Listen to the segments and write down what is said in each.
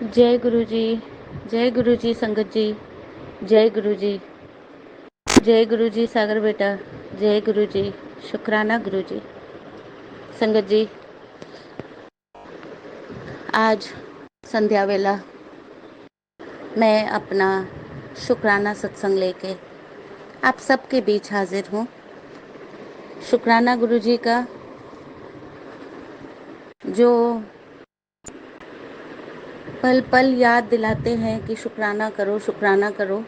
जय गुरु जी। जय गुरु जी संगत जी। जय गुरु जी। जय गुरु जी सागर बेटा। जय गुरु जी। शुक्राना गुरु जी। संगत जी, आज संध्या वेला मैं अपना शुक्राना सत्संग लेके आप सबके बीच हाजिर हूँ। शुक्राना गुरु जी का जो पल पल याद दिलाते हैं कि शुक्राना करो, शुक्राना करो।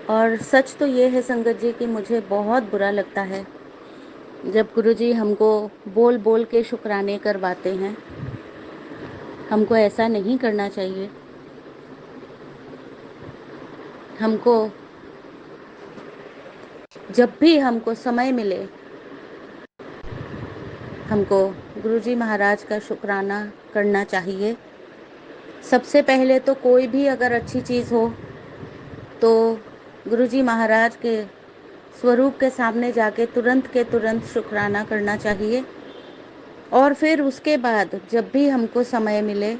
और सच तो ये है संगत जी कि मुझे बहुत बुरा लगता है जब गुरु जी हमको बोल बोल के शुक्राने करवाते हैं। हमको ऐसा नहीं करना चाहिए। हमको जब भी हमको समय मिले, हमको गुरु जी महाराज का शुक्राना करना चाहिए। सबसे पहले तो कोई भी अगर अच्छी चीज़ हो तो गुरु जी महाराज के स्वरूप के सामने जाके तुरंत के तुरंत शुक्राना करना चाहिए। और फिर उसके बाद जब भी हमको समय मिले,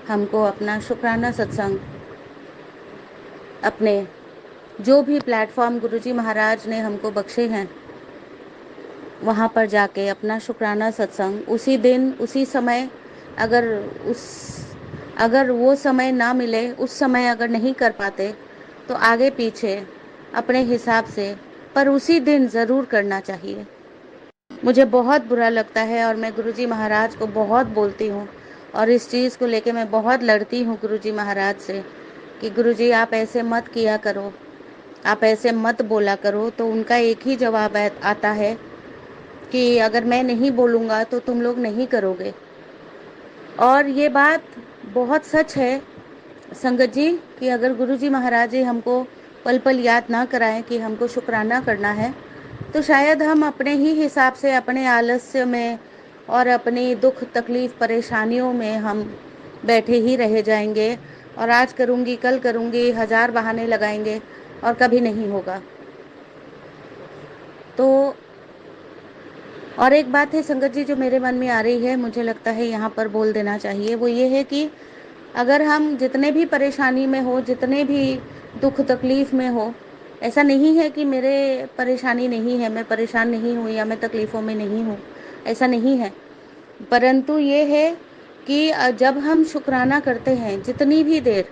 हमको अपना शुक्राना सत्संग अपने जो भी प्लेटफॉर्म गुरुजी महाराज ने हमको बख्शे हैं वहाँ पर जाके अपना शुक्राना सत्संग उसी दिन उसी समय, अगर वो समय ना मिले, उस समय अगर नहीं कर पाते तो आगे पीछे अपने हिसाब से, पर उसी दिन ज़रूर करना चाहिए। मुझे बहुत बुरा लगता है और मैं गुरुजी महाराज को बहुत बोलती हूँ और इस चीज़ को लेके मैं बहुत लड़ती हूँ गुरुजी महाराज से कि गुरुजी आप ऐसे मत किया करो, आप ऐसे मत बोला करो। तो उनका एक ही जवाब आता है कि अगर मैं नहीं बोलूँगा तो तुम लोग नहीं करोगे। और ये बात बहुत सच है संगत जी कि अगर गुरुजी महाराज जी हमको पल पल याद ना कराएं कि हमको शुक्राना करना है तो शायद हम अपने ही हिसाब से, अपने आलस्य में और अपनी दुख तकलीफ परेशानियों में हम बैठे ही रह जाएंगे और आज करूँगी कल करूँगी हजार बहाने लगाएंगे और कभी नहीं होगा। तो और एक बात है संगत जी जो मेरे मन में आ रही है, मुझे लगता है यहाँ पर बोल देना चाहिए, वो ये है कि अगर हम जितने भी परेशानी में हो, जितने भी दुख तकलीफ में हो, ऐसा नहीं है कि मेरे परेशानी नहीं है, मैं परेशान नहीं हूँ या मैं तकलीफ़ों में नहीं हूँ, ऐसा नहीं है। परंतु ये है कि जब हम शुक्राना करते हैं जितनी भी देर,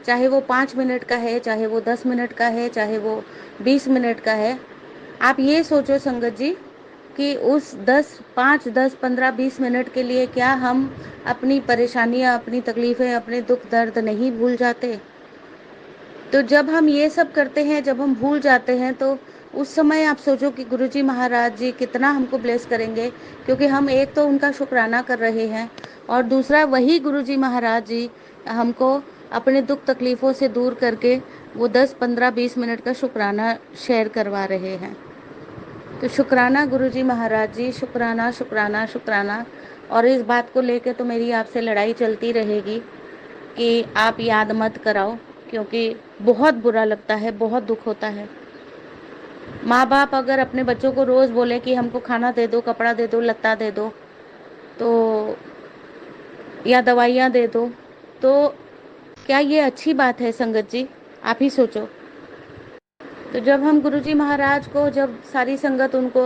चाहे वो 5 मिनट का है, चाहे वो 10 मिनट का है, चाहे वो 20 मिनट का है, आप ये सोचो संगत जी कि उस 5, 10, 15, 20 मिनट के लिए क्या हम अपनी परेशानियाँ, अपनी तकलीफ़ें, अपने दुख दर्द नहीं भूल जाते? तो जब हम ये सब करते हैं, जब हम भूल जाते हैं तो उस समय आप सोचो कि गुरुजी महाराज जी कितना हमको ब्लेस करेंगे, क्योंकि हम एक तो उनका शुक्राना कर रहे हैं और दूसरा वही गुरुजी महाराज जी हमको अपने दुख तकलीफ़ों से दूर करके वो 10, 15, 20 मिनट का शुक्राना शेयर करवा रहे हैं। तो शुक्राना गुरुजी महाराज जी, शुक्राना शुक्राना शुक्राना। और इस बात को लेके तो मेरी आपसे लड़ाई चलती रहेगी कि आप याद मत कराओ, क्योंकि बहुत बुरा लगता है, बहुत दुख होता है। माँ बाप अगर अपने बच्चों को रोज़ बोले कि हमको खाना दे दो, कपड़ा दे दो, लत्ता दे दो, तो या दवाइयाँ दे दो, तो क्या ये अच्छी बात है संगत जी? आप ही सोचो। तो जब हम गुरुजी महाराज को, जब सारी संगत उनको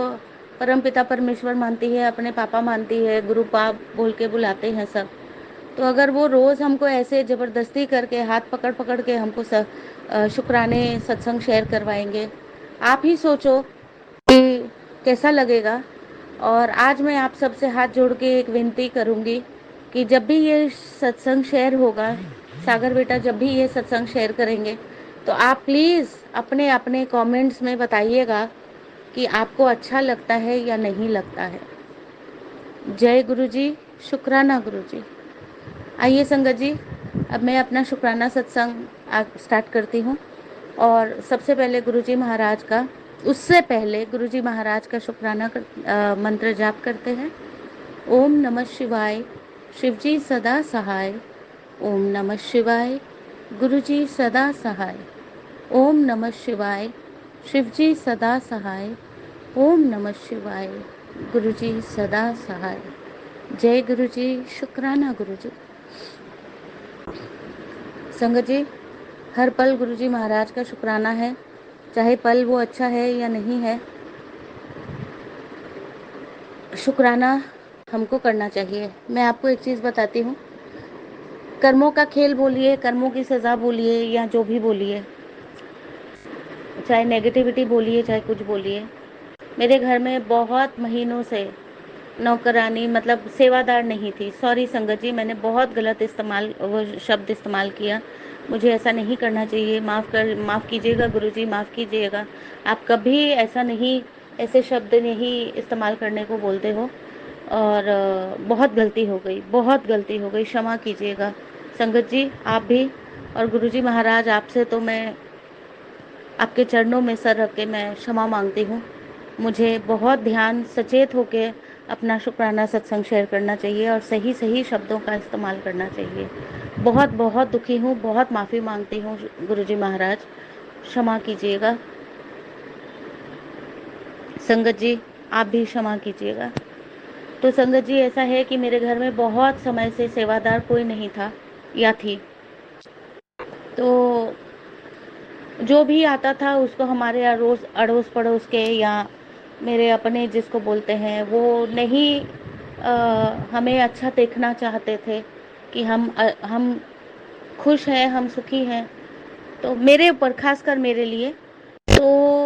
परमपिता परमेश्वर मानती है, अपने पापा मानती है, गुरु पाप बोल के बुलाते हैं सब, तो अगर वो रोज़ हमको ऐसे ज़बरदस्ती करके हाथ पकड़ पकड़ के हमको शुक्राने सत्संग शेयर करवाएंगे, आप ही सोचो कि कैसा लगेगा। और आज मैं आप सबसे हाथ जोड़ के एक विनती करूँगी कि जब भी ये सत्संग शेयर होगा, सागर बेटा जब भी ये सत्संग शेयर करेंगे, तो आप प्लीज़ अपने अपने कमेंट्स में बताइएगा कि आपको अच्छा लगता है या नहीं लगता है। जय गुरु जी। शुक्राना गुरु जी। आइए संगत जी, अब मैं अपना शुक्राना सत्संग स्टार्ट करती हूँ। और सबसे पहले गुरुजी महाराज का, उससे पहले गुरुजी महाराज का शुक्राना मंत्र जाप करते हैं। ओम नमः शिवाय, शिवजी सदा सहाय। ओम नमः शिवाय, गुरुजी सदा सहाय। ओम नमः शिवाय, शिवजी सदा सहाय। ओम नमः शिवाय, गुरुजी सदा सहाय। जय गुरुजी। शुक्राना गुरुजी। संगत जी, हर पल गुरुजी महाराज का शुक्राना है, चाहे पल वो अच्छा है या नहीं है, शुक्राना हमको करना चाहिए। मैं आपको एक चीज़ बताती हूँ, कर्मों का खेल बोलिए, कर्मों की सज़ा बोलिए या जो भी बोलिए, चाहे नेगेटिविटी बोलिए चाहे कुछ बोलिए, मेरे घर में बहुत महीनों से नौकरानी मतलब सेवादार नहीं थी। सॉरी संगत जी, मैंने बहुत गलत इस्तेमाल वो शब्द इस्तेमाल किया, मुझे ऐसा नहीं करना चाहिए। माफ़ कीजिएगा गुरुजी, माफ़ कीजिएगा। आप कभी ऐसा नहीं, ऐसे शब्द नहीं इस्तेमाल करने को बोलते हो, और बहुत गलती हो गई, बहुत गलती हो गई, क्षमा कीजिएगा संगत जी, आप भी। और गुरुजी महाराज, आपसे तो मैं आपके चरणों में सर रख के मैं क्षमा मांगती हूँ। मुझे बहुत ध्यान सचेत होके अपना शुक्राना सत्संग शेयर करना चाहिए और सही सही शब्दों का इस्तेमाल करना चाहिए। बहुत बहुत दुखी हूँ, बहुत माफ़ी मांगती हूँ गुरुजी महाराज, क्षमा कीजिएगा। संगत जी, आप भी क्षमा कीजिएगा। तो संगत जी, ऐसा है कि मेरे घर में बहुत समय से सेवादार कोई नहीं था या थी, तो जो भी आता था उसको हमारे अड़ोस पड़ोस के या मेरे अपने जिसको बोलते हैं, वो नहीं हमें अच्छा देखना चाहते थे कि हम खुश हैं, हम सुखी हैं, तो मेरे ऊपर खासकर मेरे लिए, तो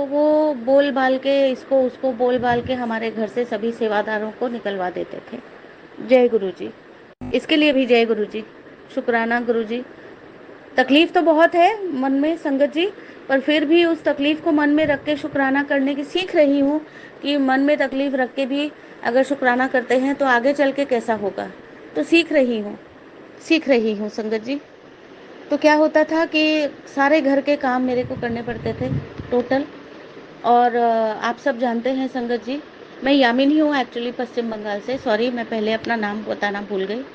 वो बोल बाल के इसको उसको बोल बाल के हमारे घर से सभी सेवादारों को निकलवा देते थे। जय गुरु जी, इसके लिए भी जय गुरु जी, शुक्राना गुरु जी। तकलीफ तो बहुत है मन में संगत जी, पर फिर भी उस तकलीफ को मन में रख के शुक्राना करने की सीख रही हूँ कि मन में तकलीफ रख के भी अगर शुक्राना करते हैं तो आगे चल के कैसा होगा, तो सीख रही हूँ संगत जी। तो क्या होता था कि सारे घर के काम मेरे को करने पड़ते थे टोटल, और आप सब जानते हैं संगत जी, मैं यामिनी हूँ एक्चुअली, पश्चिम बंगाल से। सॉरी, मैं पहले अपना नाम बताना भूल गई।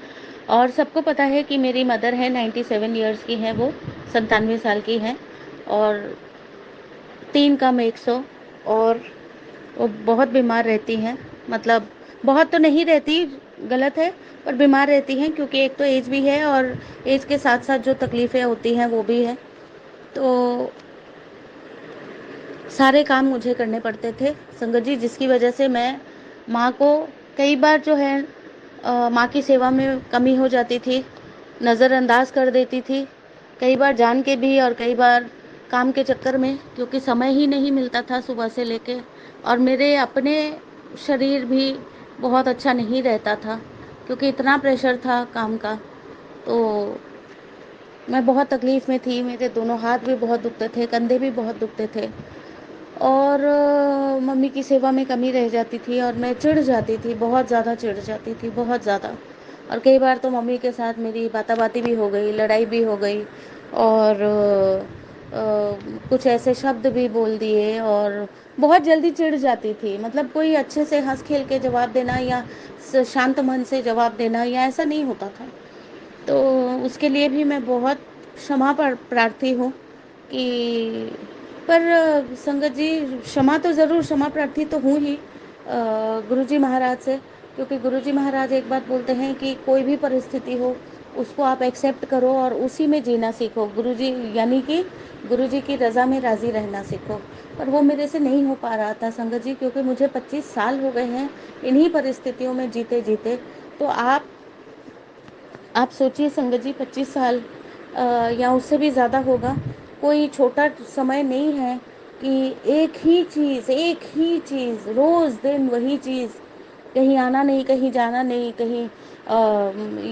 और सबको पता है कि मेरी मदर है, 97 ईयर्स की हैं वो, 97 साल की हैं, और 3 कम 100, और वो बहुत बीमार रहती हैं। मतलब बहुत तो नहीं रहती, गलत है, पर बीमार रहती हैं क्योंकि एक तो एज भी है और एज के साथ साथ जो तकलीफ़ें होती हैं वो भी है। तो सारे काम मुझे करने पड़ते थे संगत जी, जिसकी वजह से मैं माँ को कई बार जो है माँ की सेवा में कमी हो जाती थी, नज़रअंदाज कर देती थी, कई बार जान के भी और कई बार काम के चक्कर में, क्योंकि समय ही नहीं मिलता था सुबह से लेके, और मेरे अपने शरीर भी बहुत अच्छा नहीं रहता था क्योंकि इतना प्रेशर था काम का। तो मैं बहुत तकलीफ़ में थी, मेरे दोनों हाथ भी बहुत दुखते थे, कंधे भी बहुत दुखते थे, और मम्मी की सेवा में कमी रह जाती थी और मैं चिढ़ जाती थी, बहुत ज़्यादा चिढ़ जाती थी, बहुत ज़्यादा। और कई बार तो मम्मी के साथ मेरी बाताबाती भी हो गई, लड़ाई भी हो गई, और कुछ ऐसे शब्द भी बोल दिए, और बहुत जल्दी चिढ़ जाती थी। मतलब कोई अच्छे से हंस खेल के जवाब देना या शांत मन से जवाब देना या ऐसा नहीं होता था। तो उसके लिए भी मैं बहुत क्षमा प्रार्थी हूँ कि, पर संगत जी, क्षमा तो ज़रूर, क्षमा प्रार्थी तो हूँ ही गुरुजी महाराज से, क्योंकि गुरुजी महाराज एक बात बोलते हैं कि कोई भी परिस्थिति हो उसको आप एक्सेप्ट करो और उसी में जीना सीखो। गुरुजी यानी कि गुरुजी की रज़ा में राज़ी रहना सीखो। पर वो मेरे से नहीं हो पा रहा था संगत जी, क्योंकि मुझे 25 साल हो गए हैं इन्हीं परिस्थितियों में जीते जीते। तो आप सोचिए संगत जी, 25 साल या उससे भी ज़्यादा होगा, कोई छोटा समय नहीं है कि एक ही चीज़ रोज़ दिन वही चीज़, कहीं आना नहीं, कहीं जाना नहीं, कहीं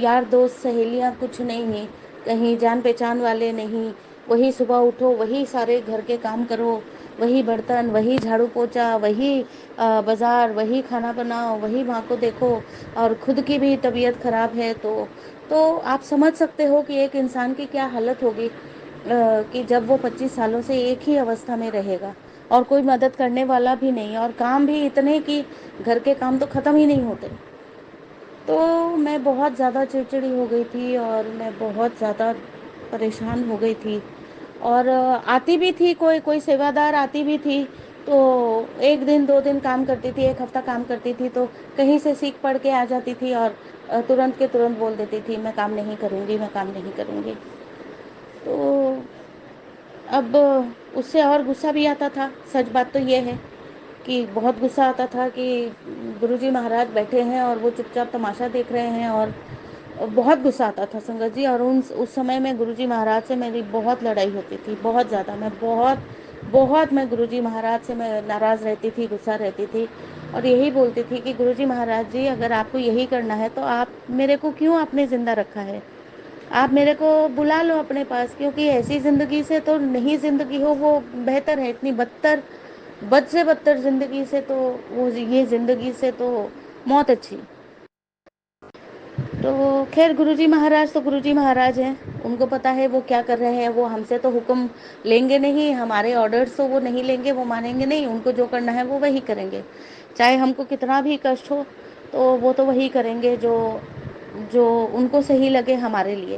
यार दोस्त सहेलियां कुछ नहीं, कहीं जान पहचान वाले नहीं, वही सुबह उठो, वही सारे घर के काम करो, वही बर्तन, वही झाड़ू पोछा, वही बाज़ार, वही खाना बनाओ, वही माँ को देखो, और खुद की भी तबीयत ख़राब है, तो आप समझ सकते हो कि एक इंसान की क्या हालत होगी कि जब वो 25 सालों से एक ही अवस्था में रहेगा और कोई मदद करने वाला भी नहीं, और काम भी इतने कि घर के काम तो ख़त्म ही नहीं होते। तो मैं बहुत ज़्यादा चिड़चिड़ी हो गई थी और मैं बहुत ज़्यादा परेशान हो गई थी, और आती भी थी, कोई कोई सेवादार आती भी थी, तो 1 दिन 2 दिन काम करती थी, 1 हफ्ता काम करती थी, तो कहीं से सीख पढ़ के आ जाती थी और तुरंत के तुरंत बोल देती थी मैं काम नहीं करूँगी, मैं काम नहीं करूँगी। तो अब उससे और गुस्सा भी आता था। सच बात तो ये है कि बहुत गुस्सा आता था कि गुरुजी महाराज बैठे हैं और वो चुपचाप तमाशा देख रहे हैं, और बहुत गुस्सा आता था संगत जी। और उस समय में गुरुजी महाराज से मेरी बहुत लड़ाई होती थी, बहुत ज़्यादा। मैं गुरुजी महाराज से मैं नाराज़ रहती थी, गुस्सा रहती थी, और यही बोलती थी कि गुरुजी महाराज जी, अगर आपको यही करना है तो आप मेरे को क्यों आपने ज़िंदा रखा है? आप मेरे को बुला लो अपने पास, क्योंकि ऐसी ज़िंदगी से तो नहीं, ज़िंदगी हो वो बेहतर है। इतनी बदतर, बद से बदतर ज़िंदगी से तो वो, ये ज़िंदगी से तो मौत अच्छी। तो खैर, गुरुजी महाराज तो गुरुजी महाराज हैं, उनको पता है वो क्या कर रहे हैं। वो हमसे तो हुक्म लेंगे नहीं, हमारे ऑर्डर्स तो वो नहीं लेंगे, वो मानेंगे नहीं। उनको जो करना है वो वही करेंगे, चाहे हमको कितना भी कष्ट हो, तो वो तो वही करेंगे जो जो उनको सही लगे हमारे लिए।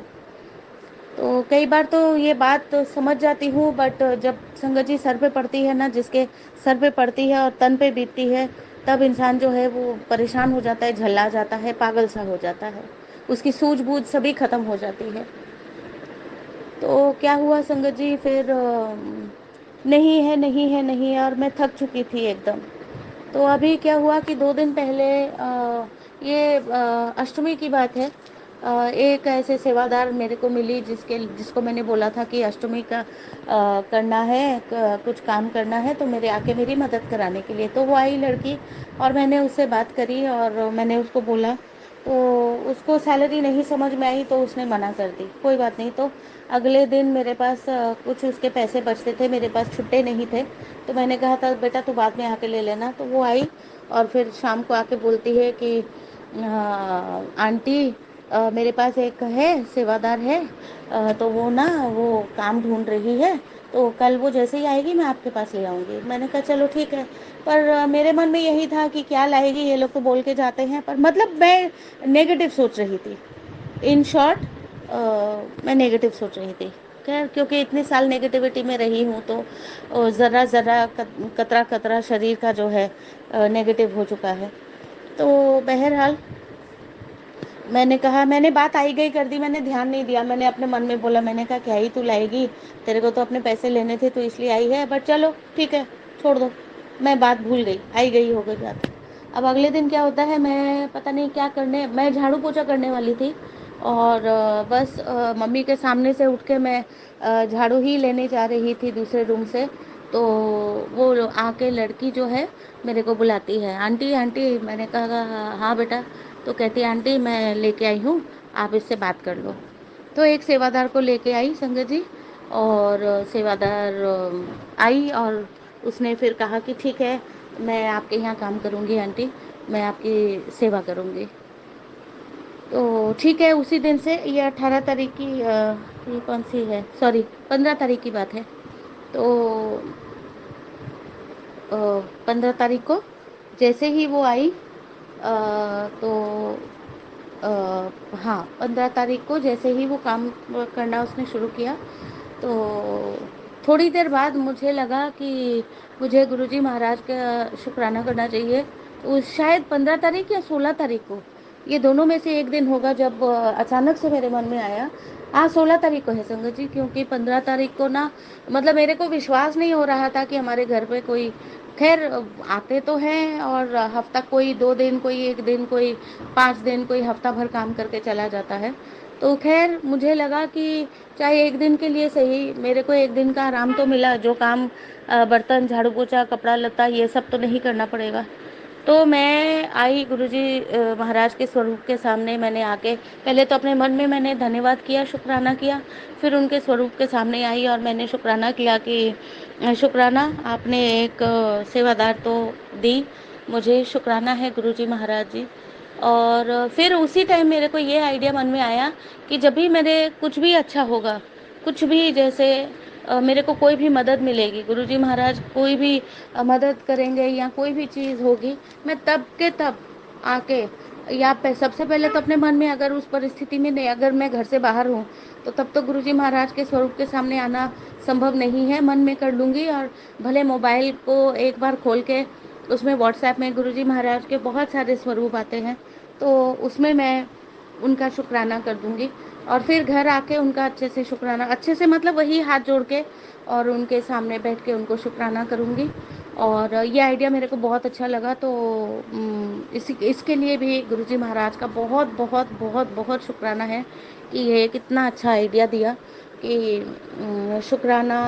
तो कई बार तो ये बात तो समझ जाती हूँ, बट जब संगत जी सर पे पड़ती है ना, जिसके सर पे पड़ती है और तन पे बीतती है, तब इंसान जो है वो परेशान हो जाता है, झल्ला जाता है, पागल सा हो जाता है, उसकी सूझबूझ सभी खत्म हो जाती है। तो क्या हुआ संगत जी, फिर नहीं है, नहीं है, नहीं है, और मैं थक चुकी थी एकदम। तो अभी क्या हुआ कि 2 दिन पहले, ये अष्टमी की बात है। एक ऐसे सेवादार मेरे को मिली, जिसको मैंने बोला था कि अष्टमी का करना है, कुछ काम करना है, तो मेरे आके मेरी मदद कराने के लिए। तो वो आई लड़की, और मैंने उससे बात करी और मैंने उसको बोला। तो उसको सैलरी नहीं समझ में आई, तो उसने मना कर दी। कोई बात नहीं। तो अगले दिन मेरे पास कुछ उसके पैसे बचते थे, मेरे पास छुट्टे नहीं थे। तो मैंने कहा था, बेटा तू बाद में आके ले लेना। तो वो आई, और फिर शाम को आके बोलती है कि आंटी, मेरे पास एक है, सेवादार है, तो वो ना, वो काम ढूंढ रही है, तो कल वो जैसे ही आएगी मैं आपके पास ले आऊँगी। मैंने कहा चलो ठीक है। पर मेरे मन में यही था कि क्या लाएगी, ये लोग तो बोल के जाते हैं, पर मतलब मैं नेगेटिव सोच रही थी। इन शॉर्ट, मैं नेगेटिव सोच रही थी। खैर, क्योंकि इतने साल नेगेटिविटी में रही हूँ, तो ज़रा ज़रा कतरा कतरा शरीर का जो है नेगेटिव हो चुका है। तो बहरहाल, मैंने कहा, मैंने बात आई गई कर दी, मैंने ध्यान नहीं दिया। मैंने अपने मन में बोला, मैंने कहा क्या ही तू लाएगी, तेरे को तो अपने पैसे लेने थे तो इसलिए आई है, बट चलो ठीक है, छोड़ दो। मैं बात भूल गई, आई गई हो गई बात। अब अगले दिन क्या होता है, मैं पता नहीं क्या करने, मैं झाड़ू पोछा करने वाली थी, और बस मम्मी के सामने से उठ के मैं झाड़ू ही लेने जा रही थी दूसरे रूम से। तो वो आके लड़की जो है मेरे को बुलाती है, आंटी आंटी। मैंने कहा हाँ बेटा। तो कहती है, आंटी मैं लेके आई हूँ, आप इससे बात कर लो। तो एक सेवादार को लेके आई संगत जी, और सेवादार आई, और उसने फिर कहा कि ठीक है, मैं आपके यहाँ काम करूँगी आंटी, मैं आपकी सेवा करूँगी। तो ठीक है, उसी दिन से, ये 18 तारीख की, ये कौन सी है, सॉरी, 15 तारीख की बात है। तो 15 तारीख को जैसे ही वो आई, तो हाँ, 15 तारीख को जैसे ही वो काम करना उसने शुरू किया, तो थोड़ी देर बाद मुझे लगा कि मुझे गुरुजी महाराज का शुक्राना करना चाहिए। तो शायद 15 तारीख या 16 तारीख को, ये दोनों में से एक दिन होगा, जब अचानक से मेरे मन में आया। हाँ, 16 तारीख को है संगत जी, क्योंकि 15 तारीख को ना, मतलब मेरे को विश्वास नहीं हो रहा था कि हमारे घर पे कोई, खैर आते तो हैं, और हफ्ता कोई 2 दिन, कोई 1 दिन, कोई 5 दिन, कोई हफ्ता भर काम करके चला जाता है। तो खैर मुझे लगा कि चाहे एक दिन के लिए सही, मेरे को एक दिन का आराम तो मिला, जो काम बर्तन झाड़ू पोछा कपड़ा लत्ता ये सब तो नहीं करना पड़ेगा। तो मैं आई गुरुजी महाराज के स्वरूप के सामने। मैंने आके पहले तो अपने मन में मैंने धन्यवाद किया, शुक्राना किया, फिर उनके स्वरूप के सामने आई और मैंने शुक्राना किया कि शुक्राना, आपने एक सेवादार तो दी, मुझे शुक्राना है गुरुजी महाराज जी। और फिर उसी टाइम मेरे को ये आइडिया मन में आया कि जब भी मेरे कुछ भी अच्छा होगा, कुछ भी, जैसे मेरे को कोई भी मदद मिलेगी, गुरुजी महाराज कोई भी मदद करेंगे या कोई भी चीज़ होगी, मैं तब के तब आके, या सबसे पहले तो अपने मन में, अगर उस परिस्थिति में नहीं, अगर मैं घर से बाहर हूँ, तो तब तो गुरुजी महाराज के स्वरूप के सामने आना संभव नहीं है, मन में कर लूँगी। और भले मोबाइल को एक बार खोल के, उसमें व्हाट्सएप में गुरुजी महाराज के बहुत सारे स्वरूप आते हैं, तो उसमें मैं उनका शुक्राना कर दूंगी। और फिर घर आके उनका अच्छे से शुक्राना, अच्छे से मतलब वही हाथ जोड़ के और उनके सामने बैठ के उनको शुक्राना करूँगी। और ये आइडिया मेरे को बहुत अच्छा लगा, तो इसके लिए भी गुरुजी महाराज का बहुत बहुत बहुत बहुत शुक्राना है कि ये कितना अच्छा आइडिया दिया कि शुक्राना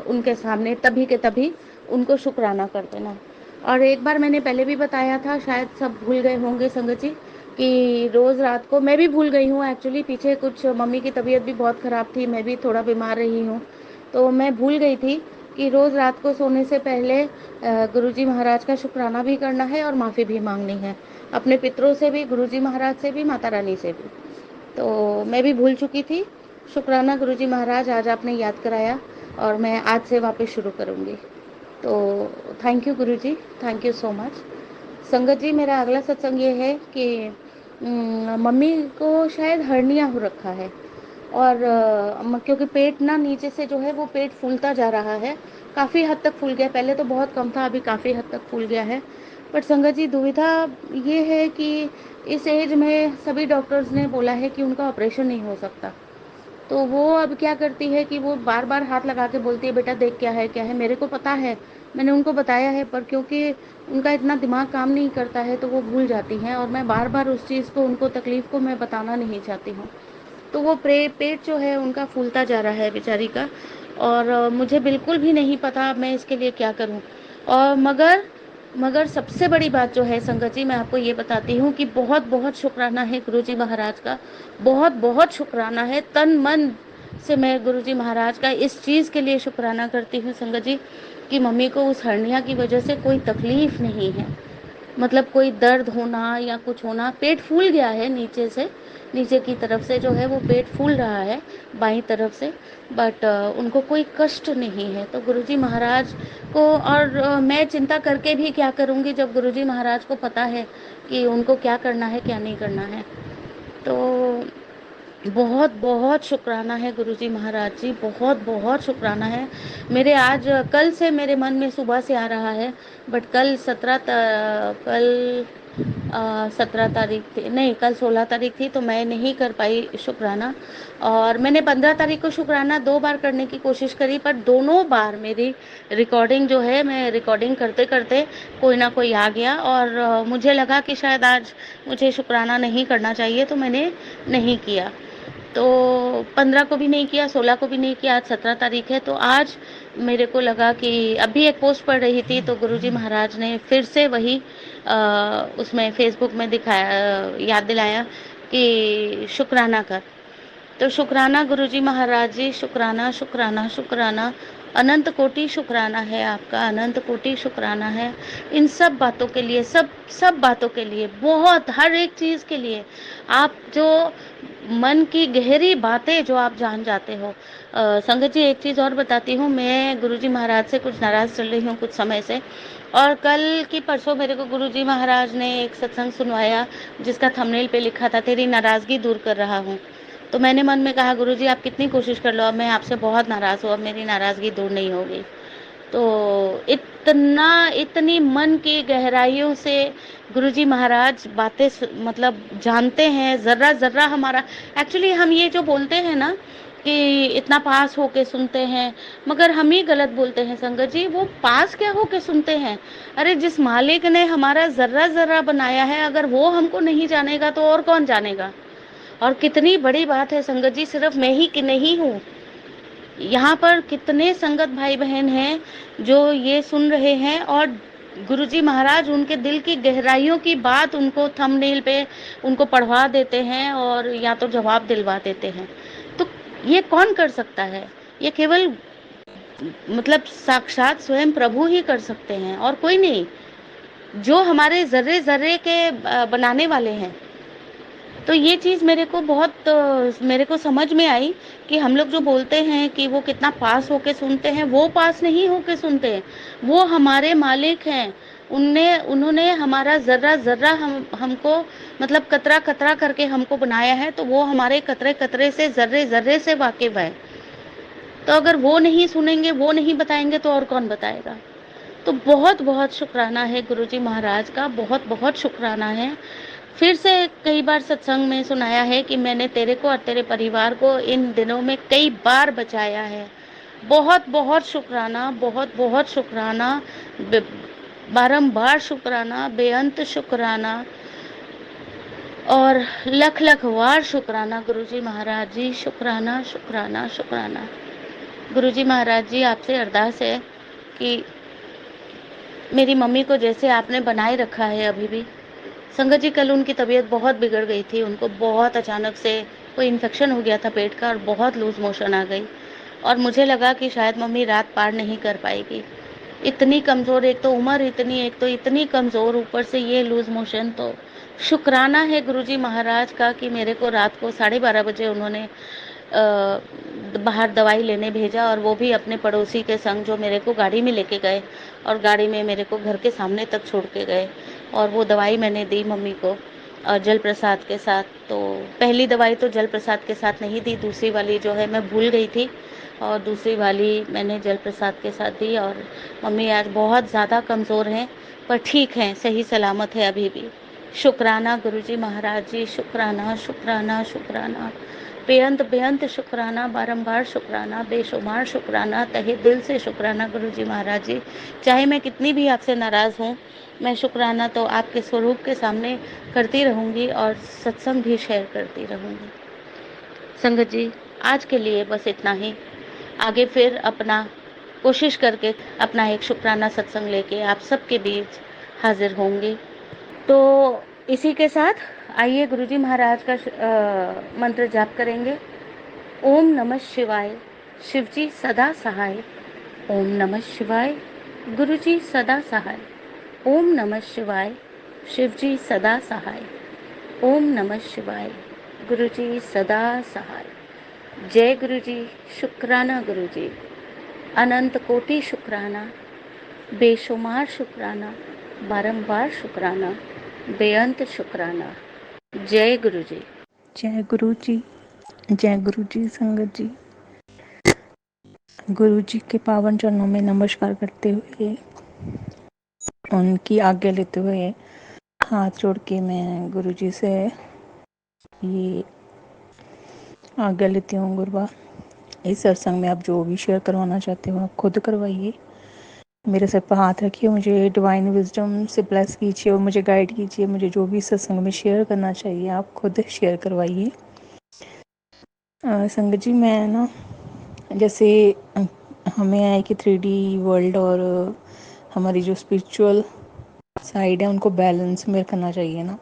उनके सामने तभी के तभी उनको शुक्राना कर देना। और एक बार मैंने पहले भी बताया था, शायद सब भूल गए होंगे संगत जी, कि रोज़ रात को, मैं भी भूल गई हूँ एक्चुअली, पीछे कुछ मम्मी की तबीयत भी बहुत ख़राब थी, मैं भी थोड़ा बीमार रही हूँ, तो मैं भूल गई थी कि रोज़ रात को सोने से पहले गुरुजी महाराज का शुक्राना भी करना है और माफ़ी भी मांगनी है, अपने पितरों से भी, गुरुजी महाराज से भी, माता रानी से भी। तो मैं भी भूल चुकी थी। शुक्राना गुरुजी महाराज, आज आपने याद कराया और मैं आज से वापस शुरू करूँगी। तो thank you Guruji, thank you so much. संगत जी, मेरा अगला सत्संग ये है कि मम्मी को शायद हर्निया हो रखा है, और क्योंकि पेट ना नीचे से जो है वो पेट फूलता जा रहा है, काफ़ी हद तक फूल गया, पहले तो बहुत कम था, अभी काफ़ी हद तक फूल गया है। बट संगत जी, दुविधा ये है कि इस एज में सभी डॉक्टर्स ने बोला है कि उनका ऑपरेशन नहीं हो सकता, तो वो अब क्या करती है कि वो बार बार हाथ लगा के बोलती है, बेटा देख क्या है क्या है। मेरे को पता है, मैंने उनको बताया है, पर क्योंकि उनका इतना दिमाग काम नहीं करता है तो वो भूल जाती हैं, और मैं बार बार उस चीज़ को, उनको तकलीफ़ को मैं बताना नहीं चाहती हूँ। तो वो पेट जो है उनका फूलता जा रहा है बेचारी का, और मुझे बिल्कुल भी नहीं पता मैं इसके लिए क्या करूं। और मगर मगर सबसे बड़ी बात जो है संगत जी, मैं आपको ये बताती हूँ कि बहुत बहुत शुक्राना है गुरुजी महाराज का, बहुत बहुत शुक्राना है, तन मन से मैं गुरुजी महाराज का इस चीज़ के लिए शुक्राना करती हूँ संगत जी, कि मम्मी को उस हर्निया की वजह से कोई तकलीफ़ नहीं है, मतलब कोई दर्द होना या कुछ होना, पेट फूल गया है नीचे से, नीचे की तरफ से जो है वो पेट फूल रहा है बाईं तरफ से, बट उनको कोई कष्ट नहीं है। तो गुरुजी महाराज को, और मैं चिंता करके भी क्या करूँगी जब गुरुजी महाराज को पता है कि उनको क्या करना है क्या नहीं करना है। तो बहुत बहुत शुक्राना है गुरुजी महाराज जी, बहुत बहुत शुक्राना है। मेरे आज, कल से मेरे मन में सुबह से आ रहा है, बट कल 17 तारीख थी, नहीं कल 16 तारीख थी, तो मैं नहीं कर पाई शुक्राना। और मैंने 15 तारीख को शुक्राना 2 बार करने की कोशिश करी, पर दोनों बार मेरी रिकॉर्डिंग जो है, मैं रिकॉर्डिंग करते करते कोई ना कोई आ गया, और मुझे लगा कि शायद आज मुझे शुक्राना नहीं करना चाहिए, तो मैंने नहीं किया। तो 15 को भी नहीं किया, 16 को भी नहीं किया, आज 17 तारीख है। तो आज मेरे को लगा कि अभी एक पोस्ट पढ़ रही थी, तो गुरुजी महाराज ने फिर से वही उसमें फेसबुक में दिखाया, याद दिलाया कि शुक्राना कर। तो शुक्राना गुरुजी महाराज जी, शुक्राना शुक्राना शुक्राना, अनंत कोटि शुक्राना है आपका, अनंत कोटि शुक्राना है इन सब बातों के लिए, सब बातों के लिए, बहुत हर एक चीज़ के लिए। आप जो मन की गहरी बातें जो आप जान जाते हो। संगत जी, एक चीज़ और बताती हूँ, मैं गुरुजी महाराज से कुछ नाराज़ चल रही हूँ कुछ समय से, और कल की परसों मेरे को गुरुजी महाराज ने एक सत्संग सुनवाया जिसका थंबनेल पे लिखा था, तेरी नाराज़गी दूर कर रहा हूँ। तो मैंने मन में कहा, गुरुजी आप कितनी कोशिश कर लो, अब मैं आपसे बहुत नाराज़ हूँ, अब मेरी नाराज़गी दूर नहीं होगी। तो इतनी मन की गहराइयों से गुरुजी महाराज बातें मतलब जानते हैं, ज़र्रा ज़र्रा हमारा। एक्चुअली हम ये जो बोलते हैं ना कि इतना पास होके सुनते हैं, मगर हम ही गलत बोलते हैं संगत जी। वो पास क्या होके सुनते हैं? अरे जिस मालिक ने हमारा ज़र्रा ज़र्रा बनाया है, अगर वो हमको नहीं जानेगा तो और कौन जानेगा। और कितनी बड़ी बात है संगत जी, सिर्फ मैं ही कि नहीं हूँ, यहाँ पर कितने संगत भाई बहन हैं जो ये सुन रहे हैं, और गुरुजी महाराज उनके दिल की गहराइयों की बात उनको थंबनेल पे उनको पढ़वा देते हैं, और या तो जवाब दिलवा देते हैं। तो ये कौन कर सकता है? ये केवल मतलब साक्षात स्वयं प्रभु ही कर सकते हैं, और कोई नहीं, जो हमारे जर्रे जर्रे के बनाने वाले हैं। तो ये चीज़ मेरे को बहुत मेरे को समझ में आई कि हम लोग जो बोलते हैं कि वो कितना पास होके सुनते हैं, वो पास नहीं होके सुनते हैं, वो हमारे मालिक हैं। उन्होंने हमारा ज़र्रा ज़र्रा हमको मतलब कतरा कतरा करके हमको बनाया है, तो वो हमारे कतरे कतरे से, ज़र्रे ज़र्रे से वाकिफ़ है। तो अगर वो नहीं सुनेंगे, वो नहीं बताएंगे, तो और कौन बताएगा। तो बहुत बहुत शुक्राना है गुरुजी महाराज का, बहुत बहुत शुक्राना है। फिर से कई बार सत्संग में सुनाया है कि मैंने तेरे को और तेरे परिवार को इन दिनों में कई बार बचाया है। बहुत बहुत शुक्राना, बहुत बहुत शुक्राना, बारंबार शुक्राना, बेअंत शुक्राना और लख लख वार शुक्राना गुरुजी महाराज जी। शुक्राना शुक्राना शुक्राना। गुरुजी महाराज जी, आपसे अरदास है कि मेरी मम्मी को जैसे आपने बनाए रखा है अभी भी। संगत जी, कल उनकी तबीयत बहुत बिगड़ गई थी। उनको बहुत अचानक से कोई इन्फेक्शन हो गया था पेट का और बहुत लूज मोशन आ गई और मुझे लगा कि शायद मम्मी रात पार नहीं कर पाएगी। इतनी कमज़ोर, एक तो उम्र इतनी, एक तो इतनी कमज़ोर, ऊपर से ये लूज मोशन। तो शुक्राना है गुरुजी महाराज का कि मेरे को रात को 12:30 बजे उन्होंने बाहर दवाई लेने भेजा और वो भी अपने पड़ोसी के संग, जो मेरे को गाड़ी में लेके गए और गाड़ी में मेरे को घर के सामने तक छोड़ के गए और वो दवाई मैंने दी मम्मी को और जल प्रसाद के साथ। तो पहली दवाई तो जल प्रसाद के साथ नहीं दी, दूसरी वाली जो है मैं भूल गई थी और दूसरी वाली मैंने जल प्रसाद के साथ दी। और मम्मी आज बहुत ज़्यादा कमज़ोर हैं पर ठीक हैं, सही सलामत है अभी भी। शुक्राना गुरुजी महाराज जी, शुक्राना शुक्राना शुक्राना, बेअंत बेअंत शुक्राना, बारंबार शुक्राना, बेशुमार शुक्राना, तहे दिल से शुक्राना गुरुजी महाराज जी। चाहे मैं कितनी भी आपसे नाराज़ हूँ, मैं शुक्राना तो आपके स्वरूप के सामने करती रहूँगी और सत्संग भी शेयर करती रहूँगी। संगत जी, आज के लिए बस इतना ही। आगे फिर अपना कोशिश करके अपना एक शुक्राना सत्संग लेके आप सबके बीच हाजिर होंगे। तो इसी के साथ आइए गुरुजी महाराज का मंत्र जाप करेंगे। ओम नमः शिवाय, शिवजी सदा सहाय। ओम नमः शिवाय, गुरुजी सदा सहाय। ओम नमः शिवाय, शिवजी सदा सहाय। ओम नमः शिवाय, गुरुजी सदा सहाय। जय गुरुजी, शुक्राना गुरुजी, अनंत कोटि शुक्राना, बेशुमार शुक्राना, बारंबार शुक्राना, बेअंत शुक्राना। जय गुरुजी। जय गुरु जी, जय गुरु जी। संगत जी, गुरु जी के पावन चरणों में नमस्कार करते हुए, उनकी आज्ञा लेते हुए हाथ जोड़ के मैं गुरु जी से ये आज्ञा लेती हूँ। गुरुबा, इस सत्संग में आप जो भी शेयर करवाना चाहते हो आप खुद करवाइए। मेरे सर पर हाथ रखिए, मुझे डिवाइन विजडम से ब्लेस कीजिए और मुझे गाइड कीजिए। मुझे जो भी सत्संग में शेयर करना चाहिए आप खुद शेयर करवाइए। संगत जी, मैं ना जैसे हमें है कि 3D वर्ल्ड और हमारी जो स्पिरिचुअल साइड है उनको बैलेंस में रखना चाहिए ना।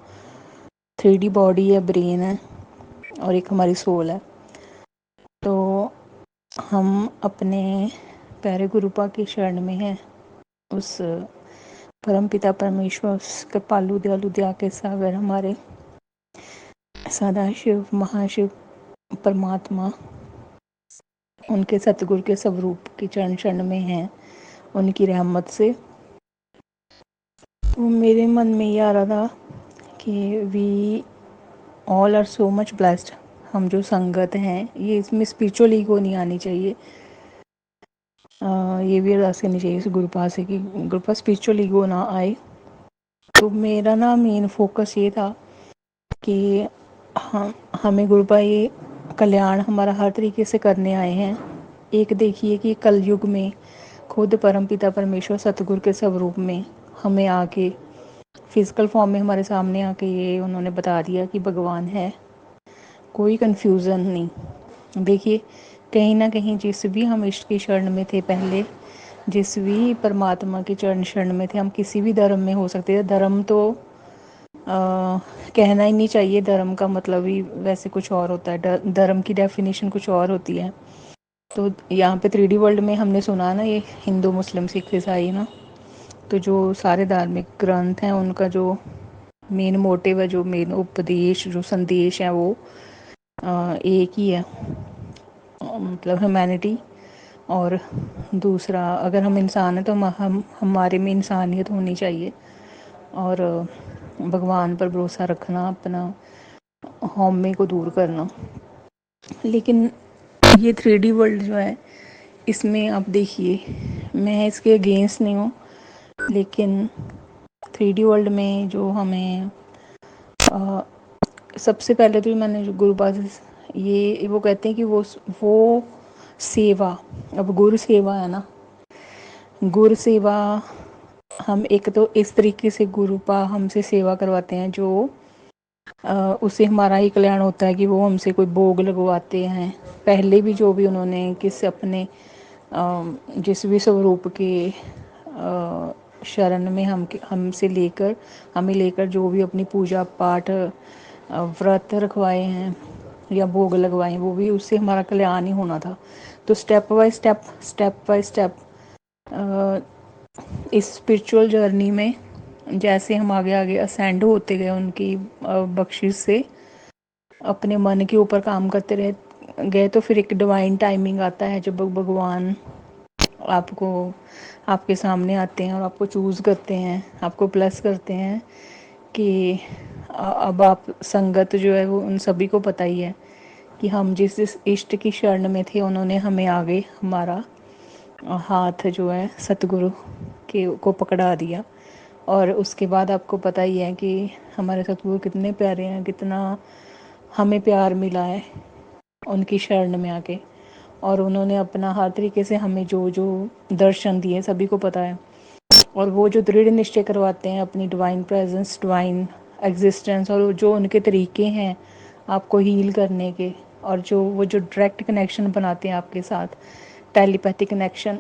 3D बॉडी है, ब्रेन है और एक हमारी सोल है। तो हम अपने प्यारे गुरुपा के शरण में हैं, उस परम पिता परमेश्वर, उस कृपालु दयालु दया के सागर हमारे सदाशिव महाशिव परमात्मा, उनके सतगुरु के स्वरूप के चरण चरण में हैं, उनकी रहमत से। तो मेरे मन में ये आ रहा था कि we all are so much blessed. हम जो संगत हैं, ये इसमें स्पिरिचुअल ईगो नहीं आनी चाहिए। ये भी अरदास करनी चाहिए इस गुरुपा से कि गुरुपा स्पिरिचुअल ईगो ना आए। तो मेरा ना मेन फोकस ये था कि हमें गुरुपा ये कल्याण हमारा हर तरीके से करने आए हैं। एक देखिए कि कलयुग में खुद परमपिता परमेश्वर सतगुरु के स्वरूप में हमें आके फिजिकल फॉर्म में हमारे सामने आके ये उन्होंने बता दिया कि भगवान है, कोई कन्फ्यूज़न नहीं। देखिए, कहीं ना कहीं जिस भी हम इष्ट की शरण में थे पहले, जिस भी परमात्मा के चरण शरण में थे, हम किसी भी धर्म में हो सकते थे। धर्म तो कहना ही नहीं चाहिए, धर्म का मतलब ही वैसे कुछ और होता है, धर्म की डेफिनेशन कुछ और होती है। तो यहाँ पे 3D वर्ल्ड में हमने सुना ना, ये हिंदू मुस्लिम सिख ईसाई ना, तो जो सारे धार्मिक ग्रंथ हैं उनका जो मेन मोटिव है, जो मेन उपदेश, जो संदेश है वो एक ही है, मतलब ह्यूमैनिटी। और दूसरा, अगर हम इंसान हैं तो हम हमारे में इंसानियत होनी चाहिए और भगवान पर भरोसा रखना, अपना हौमे को दूर करना। लेकिन ये 3D वर्ल्ड जो है, इसमें आप देखिए, मैं इसके अगेंस्ट नहीं हूँ, लेकिन 3D वर्ल्ड में जो हमें अ, सबसे पहले तो मैंने जो गुरुपाद, ये वो कहते हैं कि वो सेवा, अब गुरु सेवा है ना, गुरु सेवा, हम एक तो इस तरीके से गुरुपा हमसे सेवा करवाते हैं जो उससे हमारा ही कल्याण होता है कि वो हमसे कोई भोग लगवाते हैं। पहले भी जो भी उन्होंने किस अपने जिस भी स्वरूप के शरण में हमसे लेकर हमें लेकर जो भी अपनी पूजा पाठ व्रत रखवाए हैं या भोग लगवाए हैं, वो भी उससे हमारा कल्याण ही होना था। तो स्टेप बाय स्टेप इस स्पिरिचुअल जर्नी में जैसे हम आगे आगे असेंड होते गए उनकी बख्शिश से, अपने मन के ऊपर काम करते रहे गए, तो फिर एक डिवाइन टाइमिंग आता है जब भगवान आपको आपके सामने आते हैं और आपको चूज़ करते हैं, आपको प्लस करते हैं कि अब आप संगत जो है वो उन सभी को पता ही है कि हम जिस इष्ट की शरण में थे उन्होंने हमें आगे हमारा हाथ जो है सतगुरु के को पकड़ा दिया। और उसके बाद आपको पता ही है कि हमारे सतगुरु कितने प्यारे हैं, कितना हमें प्यार मिला है उनकी शरण में आके। और उन्होंने अपना हर तरीके से हमें जो जो दर्शन दिए सभी को पता है। और वो जो दृढ़ निश्चय करवाते हैं अपनी डिवाइन प्रेजेंस, डिवाइन एग्जिस्टेंस, और जो उनके तरीके हैं आपको हील करने के, और जो वो जो डायरेक्ट कनेक्शन बनाते हैं आपके साथ, टेलीपैथिक कनेक्शन,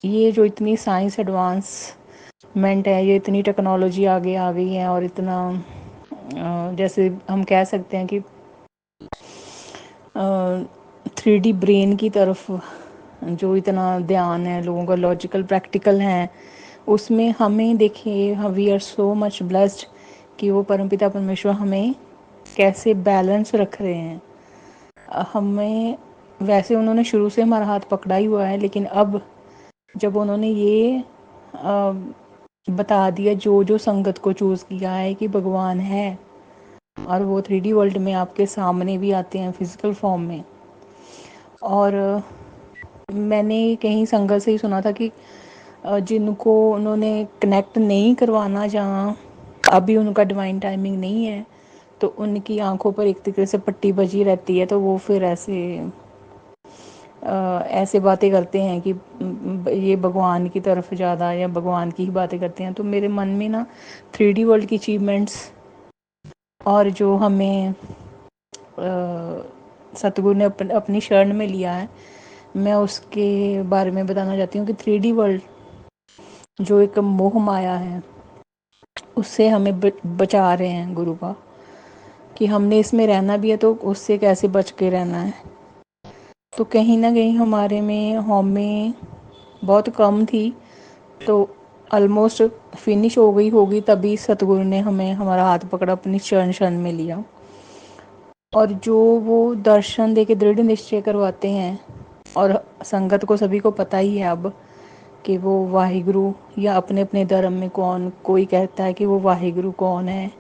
ये जो इतनी साइंस एडवांसमेंट है, ये इतनी टेक्नोलॉजी आगे आ गई है, और इतना जैसे हम कह सकते हैं कि 3D ब्रेन की तरफ जो इतना ध्यान है लोगों का, लॉजिकल प्रैक्टिकल है, उसमें हमें देखिए we are so much blessed कि वो परमपिता परमेश्वर हमें कैसे बैलेंस रख रहे हैं। हमें वैसे उन्होंने शुरू से हमारा हाथ पकड़ा ही हुआ है, लेकिन अब जब उन्होंने ये बता दिया जो जो संगत को चूज़ किया है कि भगवान है, और वो 3D वर्ल्ड में आपके सामने भी आते हैं फिजिकल फॉर्म में। और मैंने कहीं संगत से ही सुना था कि जिनको उन्होंने कनेक्ट नहीं करवाना, जहाँ अभी उनका डिवाइन टाइमिंग नहीं है, तो उनकी आंखों पर एक तरीके से पट्टी बजी रहती है, तो वो फिर ऐसे बातें करते हैं कि ये भगवान की तरफ ज़्यादा या भगवान की ही बातें करते हैं। तो मेरे मन में ना 3D वर्ल्ड की अचीवमेंट्स और जो हमें सतगुरु ने अपनी शरण में लिया है, मैं उसके बारे में बताना चाहती हूँ कि 3D वर्ल्ड जो एक मोह माया है उससे हमें बचा रहे हैं गुरु का, कि हमने इसमें रहना भी है तो उससे कैसे बच के रहना है। तो कहीं ना कहीं हमारे में हमें बहुत कम थी, तो ऑलमोस्ट फिनिश हो गई होगी, तभी सतगुरु ने हमें हमारा हाथ पकड़ा, अपनी शरण शरण में लिया। और जो वो दर्शन दे के दृढ़ निश्चय करवाते हैं, और संगत को सभी को पता ही है अब कि वो वाहिगुरु, या अपने अपने धर्म में कौन कोई कहता है कि वो वाहिगुरु कौन है,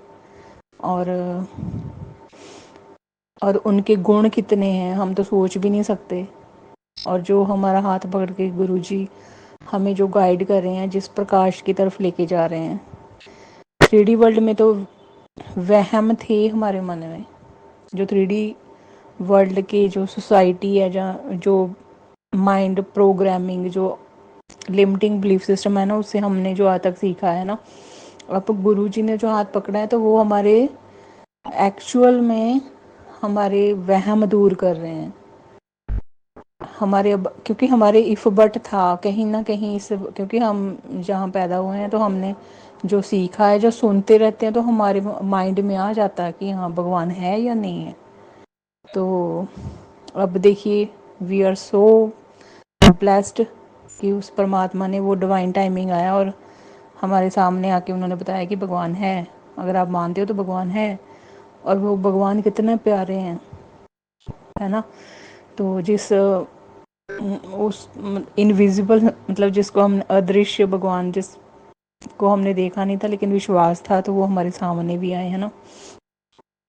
और उनके गुण कितने हैं हम तो सोच भी नहीं सकते। और जो हमारा हाथ पकड़ के गुरुजी हमें जो गाइड कर रहे हैं, जिस प्रकाश की तरफ लेके जा रहे हैं, 3D वर्ल्ड में तो वहम थे हमारे मन में। जो 3D वर्ल्ड की जो सोसाइटी है, जहाँ जो माइंड प्रोग्रामिंग, जो लिमिटिंग बिलीफ सिस्टम है ना, उससे हमने जो आज तक सीखा है ना, अब गुरुजी ने जो हाथ पकड़ा है तो वो हमारे एक्चुअल में हमारे वहम दूर कर रहे हैं हमारे। अब क्योंकि हमारे इफ बट था कहीं ना कहीं इस, क्योंकि हम जहाँ पैदा हुए हैं तो हमने जो सीखा है, जो सुनते रहते हैं, तो हमारे माइंड में आ जाता है कि हाँ भगवान है या नहीं है। तो अब देखिए वी आर सो ब्लेस्ड कि उस परमात्मा ने वो डिवाइन टाइमिंग आया और हमारे सामने आके उन्होंने बताया कि भगवान है। अगर आप मानते हो तो भगवान है, और वो भगवान कितने प्यारे हैं, है ना। तो जिस उस इनविजिबल, मतलब जिसको हम अदृश्य भगवान, जिसको हमने देखा नहीं था लेकिन विश्वास था, तो वो हमारे सामने भी आए, है ना।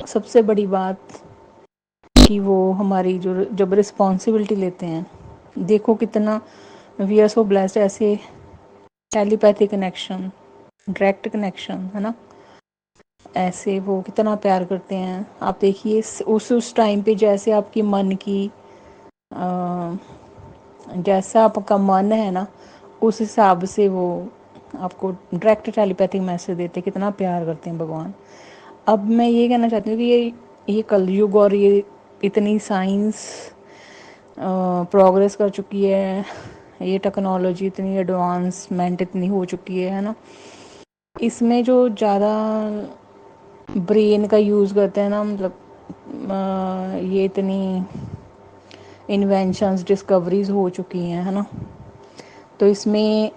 सबसे बड़ी बात कि वो हमारी जो जब रिस्पॉन्सिबिलिटी लेते हैं, देखो कितना वी आर सो ब्लेस्ड, ऐसे टेलीपैथी कनेक्शन, डायरेक्ट कनेक्शन, है ना। ऐसे वो कितना प्यार करते हैं। आप देखिए उस टाइम पे जैसे आपकी मन की अ, जैसा आपका मन है ना, उस हिसाब से वो आपको डायरेक्ट टेलीपैथिक मैसेज देते, कितना प्यार करते हैं भगवान। अब मैं ये कहना चाहती हूँ कि ये कलयुग और ये इतनी साइंस प्रोग्रेस कर चुकी है, ये टेक्नोलॉजी इतनी एडवांसमेंट इतनी हो चुकी है ना, इसमें जो ज़्यादा ब्रेन का यूज़ करते हैं ना, मतलब ये इतनी इन्वेंशंस डिस्कवरीज हो चुकी हैं, है ना। तो इसमें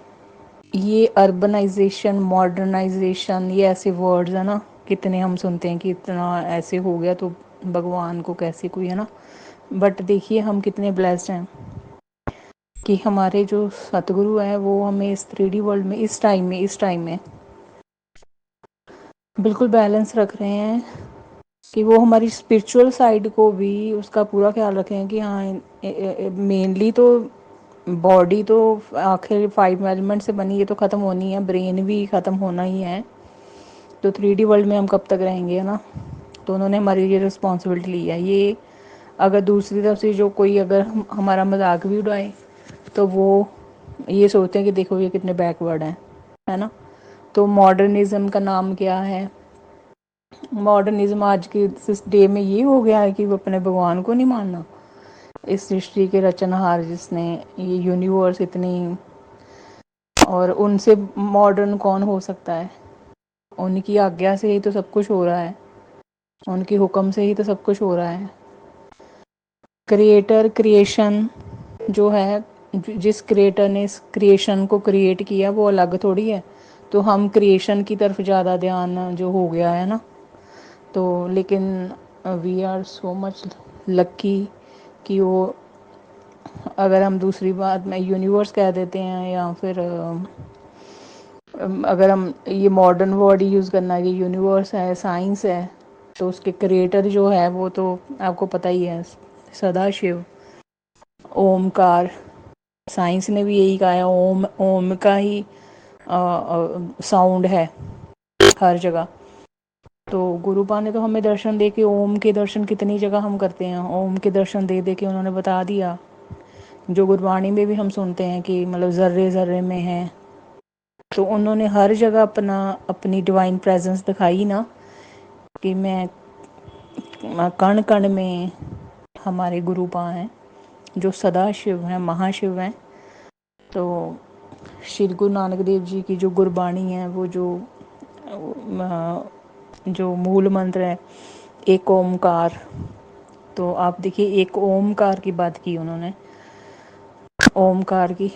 ये अर्बनाइजेशन, मॉडर्नाइजेशन, ये ऐसे वर्ड्स है ना, कितने हम सुनते हैं कि इतना ऐसे हो गया तो भगवान को कैसे कोई, है ना। बट देखिए हम कितने ब्लेस्ड हैं कि हमारे जो सतगुरु हैं वो हमें इस 3D वर्ल्ड में इस टाइम में बिल्कुल बैलेंस रख रहे हैं कि वो हमारी स्पिरिचुअल साइड को भी उसका पूरा ख्याल रखें कि हाँ, मेनली तो बॉडी तो आखिर 5 एलिमेंट से बनी, ये तो ख़त्म होनी है, ब्रेन भी ख़त्म होना ही है। तो 3D वर्ल्ड में हम कब तक रहेंगे, है ना। तो उन्होंने हमारी ये रिस्पॉन्सिबिलिटी ली है। ये अगर दूसरी तरफ से जो कोई अगर हमारा मजाक भी उड़ाए तो वो ये सोचते हैं कि देखो ये कितने बैकवर्ड हैं, है ना। तो मॉडर्निज्म का नाम क्या है? मॉडर्निज्म आज के इस डे में ये हो गया है कि वो अपने भगवान को नहीं मानना, इस सृष्टि के रचनहार जिसने ये यूनिवर्स इतनी, और उनसे मॉडर्न कौन हो सकता है? उनकी आज्ञा से ही तो सब कुछ हो रहा है, उनके हुक्म से ही तो सब कुछ हो रहा है। क्रिएटर क्रिएशन जो है, जिस क्रिएटर ने इस क्रिएशन को क्रिएट किया वो अलग थोड़ी है। तो हम क्रिएशन की तरफ ज़्यादा ध्यान जो हो गया है ना, तो लेकिन वी आर सो मच लक्की कि वो, अगर हम दूसरी बात में यूनिवर्स कह देते हैं या फिर अगर हम ये मॉडर्न वर्ड यूज़ करना है कि यूनिवर्स है, साइंस है, तो उसके क्रिएटर जो है वो तो आपको पता ही है, सदाशिव, ओमकार। साइंस ने भी यही कहा है, ओम ओम का ही साउंड है हर जगह। तो गुरुपा ने तो हमें दर्शन दे के, ओम के दर्शन कितनी जगह हम करते हैं, ओम के दर्शन दे दे के उन्होंने बता दिया। जो गुरबाणी में भी हम सुनते हैं कि मतलब ज़र्रे ज़र्रे में है, तो उन्होंने हर जगह अपनी डिवाइन प्रेजेंस दिखाई ना, कि मैं कण कण में हमारे गुरुपा हैं जो सदा शिव हैं, महाशिव हैं। तो श्री गुरु नानक देव जी की जो गुरबाणी है, वो जो मूल मंत्र है एक ओमकार। तो आप देखिए एक ओमकार की बात की उन्होंने, ओमकार की।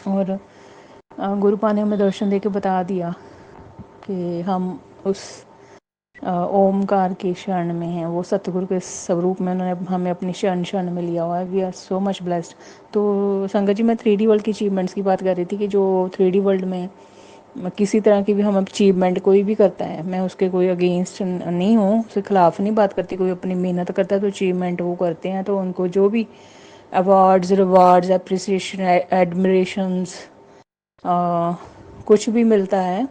और गुरुपा ने हमें दर्शन दे के बता दिया कि हम उस ओमकार की शरण में हैं, वो सतगुरु के स्वरूप में उन्होंने हमें अपनी शरण में लिया हुआ है। We are so much blessed. तो संगत जी, मैं 3D वर्ल्ड की अचीवमेंट्स की बात कर रही थी कि जो 3D वर्ल्ड में किसी तरह की भी हम अचीवमेंट कोई भी करता है, मैं उसके कोई अगेंस्ट नहीं हूँ, उसके खिलाफ नहीं बात करती। कोई अपनी मेहनत करता है तो अचीवमेंट वो करते हैं, तो उनको जो भी अवार्ड्स, रिवार्ड्स, अप्रिसिएशन, एडमिरेशंस कुछ भी मिलता है,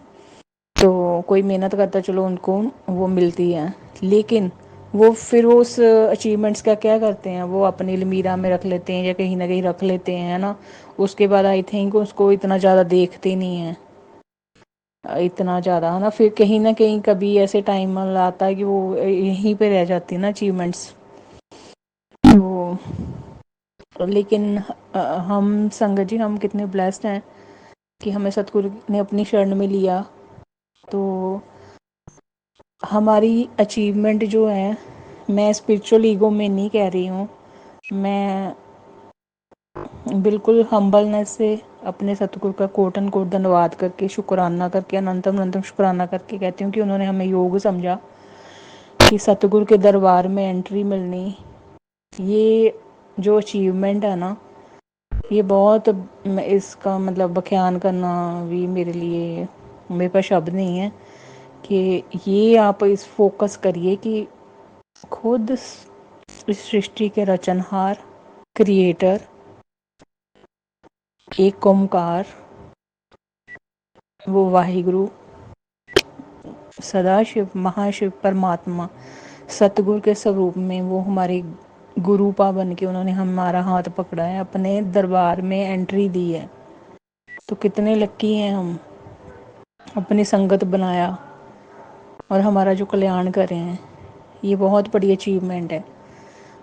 तो कोई मेहनत करता है, चलो उनको वो मिलती है। लेकिन वो फिर वो उस अचीवमेंट्स का क्या करते हैं, वो अपनी अलमीरा में रख लेते हैं या कहीं ना कहीं रख लेते हैं, है ना। उसके बाद आई थिंक उसको इतना ज़्यादा देखते नहीं हैं, इतना ज़्यादा, है ना। फिर कहीं ना कहीं कभी ऐसे टाइम आता है कि वो यहीं पे रह जाती है ना अचीवमेंट्स। तो लेकिन हम संगत जी, हम कितने ब्लेस्ड हैं कि हमें सतगुरु ने अपनी शरण में लिया। तो हमारी अचीवमेंट जो है, मैं स्पिरिचुअल ईगो में नहीं कह रही हूँ, मैं बिल्कुल हम्बलनेस से अपने सतगुरु का कोट एंड कोट धन्यवाद करके, शुक्राना करके, अनंतम अनंतम शुक्राना करके कहती हूँ कि उन्होंने हमें योग समझा कि सतगुरु के दरबार में एंट्री मिलनी, ये जो अचीवमेंट है ना, ये बहुत, इसका मतलब बयान करना भी मेरे लिए, मेरे पास शब्द नहीं है कि ये आप इस फोकस करिए कि खुद इस सृष्टि के रचनहार, क्रिएटर, एक ओमकार, वो वाहिगुरु, सदाशिव महाशिव परमात्मा सतगुरु के स्वरूप में वो हमारे गुरुपा बन के उन्होंने हमारा हाथ पकड़ा है, अपने दरबार में एंट्री दी है। तो कितने लक्की हैं हम, अपनी संगत बनाया और हमारा जो कल्याण कर रहे हैं, ये बहुत बड़ी अचीवमेंट है।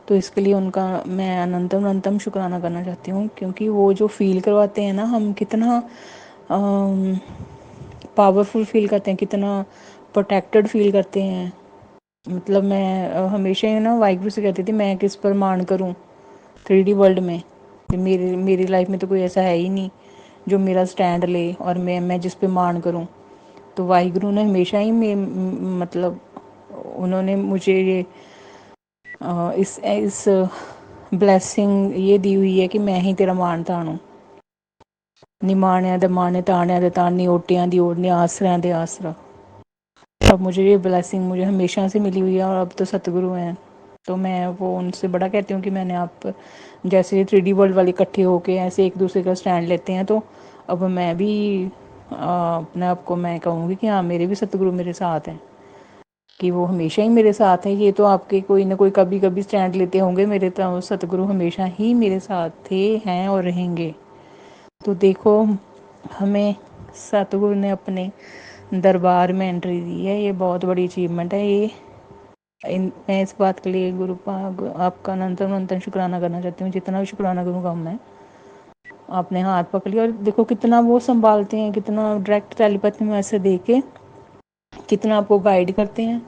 तो इसके लिए उनका मैं अनंतम अनंतम शुक्राना करना चाहती हूँ, क्योंकि वो जो फील करवाते हैं ना, हम कितना पावरफुल फील करते हैं, कितना प्रोटेक्टेड फील करते हैं। मतलब मैं हमेशा ही ना वाहिगुरु से कहती थी, मैं किस पर मान करूँ 3D वर्ल्ड में, कि मेरी मेरी लाइफ में तो कोई ऐसा है ही नहीं जो मेरा स्टैंड ले और मैं जिस पे मान करूँ। तो वाहिगुरु ने हमेशा ही मतलब उन्होंने मुझे ये इस ब्लेसिंग ये दी हुई है कि मैं ही तेरा मान ताणूं, निमाणिया दे माने ताणिया दे तानी ओटियां दी ओढ़नी आसरियां दे आसरा। अब मुझे ये ब्लेसिंग मुझे हमेशा से मिली हुई है, और अब तो सतगुरु हैं। तो मैं वो उनसे बड़ा कहती हूँ कि मैंने आप जैसे 3D वर्ल्ड वाले इकट्ठे होके ऐसे एक दूसरे का स्टैंड लेते हैं, तो अब मैं भी अपने आप को मैं कहूँगी कि हाँ, मेरे भी सतगुरु मेरे साथ हैं, कि वो हमेशा ही मेरे साथ हैं। ये तो आपके कोई ना कोई कभी कभी स्टैंड लेते होंगे, मेरे तो सतगुरु हमेशा ही मेरे साथ थे, हैं और रहेंगे। तो देखो, हमें सतगुरु ने अपने दरबार में एंट्री दी है, ये बहुत बड़ी अचीवमेंट है। ये मैं इस बात के लिए गुरु आपका अनंतम अनंतम शुक्राना करना चाहती हूँ। जितना भी शुक्राना करूँ कम है। आपने हाथ पकड़ लिया और देखो कितना वो संभालते हैं, कितना डायरेक्ट टेलीपैथी में ऐसे दे के कितना आपको गाइड करते हैं,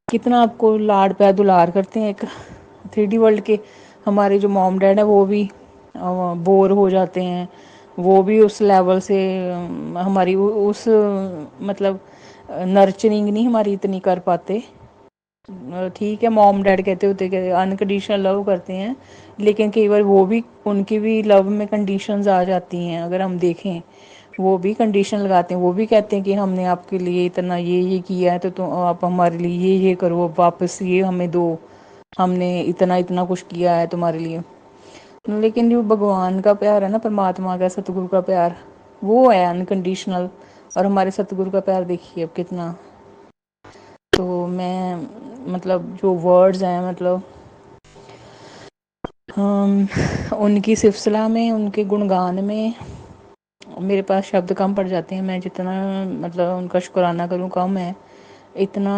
कितना आपको लाड प्यार दुलार करते हैं। एक 3D वर्ल्ड के हमारे जो मॉम डैड है वो भी बोर हो जाते हैं, वो भी उस लेवल से हमारी उस मतलब नर्चरिंग नहीं हमारी इतनी कर पाते। ठीक है, मॉम डैड कहते होते कि अनकंडीशनल लव करते हैं, लेकिन कई बार वो भी उनकी भी लव में कंडीशंस आ जाती हैं। अगर हम देखें, वो भी कंडीशन लगाते हैं, वो भी कहते हैं कि हमने आपके लिए इतना ये किया है, तो आप हमारे लिए ये करो, वापस ये हमें दो, हमने इतना इतना कुछ किया है तुम्हारे लिए। लेकिन जो भगवान का प्यार है ना, परमात्मा का, सतगुरु का प्यार, वो है अनकंडीशनल। और हमारे सतगुरु का प्यार देखिए अब कितना। तो मैं मतलब जो वर्ड्स हैं, मतलब उनकी सिलसिला में, उनके गुणगान में मेरे पास शब्द कम पड़ जाते हैं। मैं जितना मतलब उनका शुक्राना करूँ कम है। इतना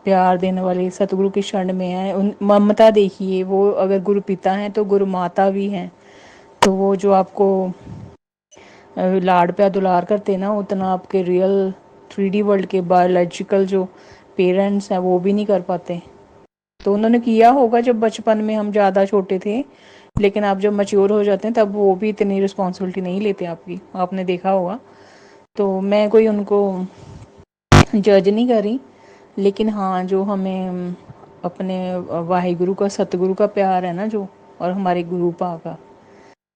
प्यार देने वाले सतगुरु की शरण में है। उन ममता देखिए, वो अगर गुरु पिता हैं तो गुरु माता भी हैं। तो वो जो आपको लाड प्यार दुलार करते ना, उतना आपके रियल 3D वर्ल्ड के बायोलॉजिकल जो पेरेंट्स हैं वो भी नहीं कर पाते। तो उन्होंने किया होगा जब बचपन में हम ज़्यादा छोटे थे, लेकिन आप जब मैच्योर हो जाते हैं तब वो भी इतनी रिस्पॉन्सिबिलिटी नहीं लेते आपकी, आपने देखा होगा। तो मैं कोई उनको जज नहीं कर रही, लेकिन हाँ, जो हमें अपने वाहिगुरु का, सतगुरु का प्यार है ना जो, और हमारे गुरु पा का,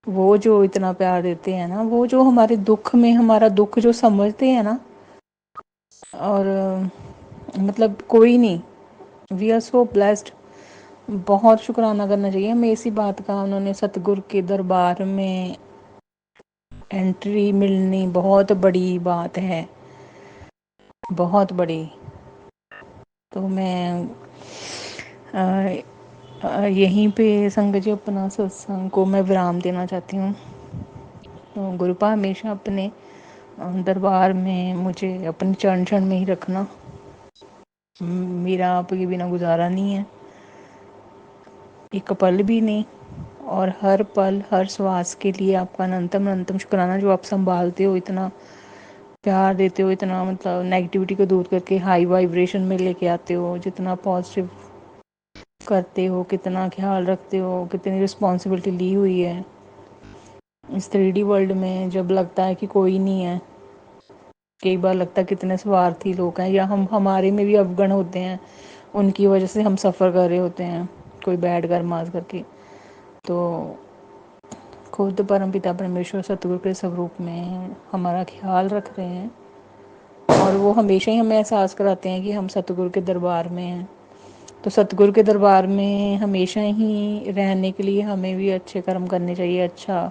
वो जो इतना प्यार देते हैं ना, वो जो हमारे दुख में हमारा दुख जो समझते हैं ना, और मतलब कोई नहीं, वी आर सो ब्लेस्ड। बहुत शुक्राना करना चाहिए हमें इसी बात का। उन्होंने सतगुरु के दरबार में एंट्री मिलनी बहुत बड़ी बात है, बहुत बड़ी। तो मैं यहीं पे संगत जी अपना सत्संग को मैं विराम देना चाहती हूँ। तो गुरुपा हमेशा अपने दरबार में मुझे अपने चरण चरण में ही रखना। मेरा आपके बिना गुजारा नहीं है, एक पल भी नहीं। और हर पल, हर श्वास के लिए आपका अनंतम अनंतम शुक्राना, जो आप संभालते हो, इतना प्यार देते हो, इतना मतलब नेगेटिविटी को दूर करके हाई वाइब्रेशन में लेके आते हो, जितना पॉजिटिव करते हो, कितना ख्याल रखते हो, कितनी रिस्पॉन्सिबिलिटी ली हुई है इस 3D वर्ल्ड में। जब लगता है कि कोई नहीं है, कई बार लगता है कितने स्वार्थी लोग हैं, या हम हमारे में भी अवगुण होते हैं, उनकी वजह से हम सफ़र कर रहे होते हैं कोई बैड कर्म आज करके। तो खुद परमपिता परमेश्वर सतगुरु के स्वरूप में हमारा ख्याल रख रहे हैं, और वो हमेशा ही हमें एहसास कराते हैं कि हम सतगुरु के दरबार में हैं। तो सतगुरु के दरबार में हमेशा ही रहने के लिए हमें भी अच्छे कर्म करने चाहिए, अच्छा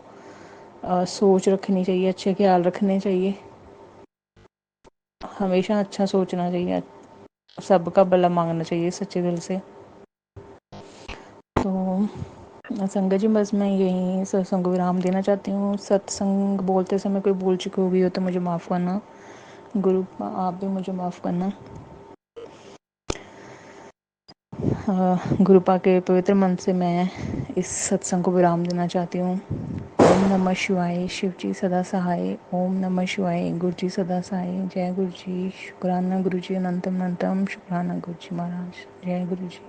सोच रखनी चाहिए, अच्छे ख्याल रखने चाहिए। हमेशा अच्छा सोचना चाहिए, सबका भला मांगना चाहिए सच्चे दिल से। तो संगत जी बस मैं यही सत्संग को विराम देना चाहती हूँ। सत्संग बोलते समय कोई भूल चुकी होगी हो तो मुझे माफ़ करना। गुरु आप भी मुझे माफ़ करना। गुरुपा के पवित्र मन से मैं इस सत्संग को विराम देना चाहती हूँ। ओम नमः शिवाय, शिव जी सदा सहाय। ओम नमः शिवाय, गुरु जी सदा सहाय। जय गुरु जी। शुक्राना गुरु जी अनंतम अनंतम। शुक्राना गुरु जी महाराज। जय गुरु जी।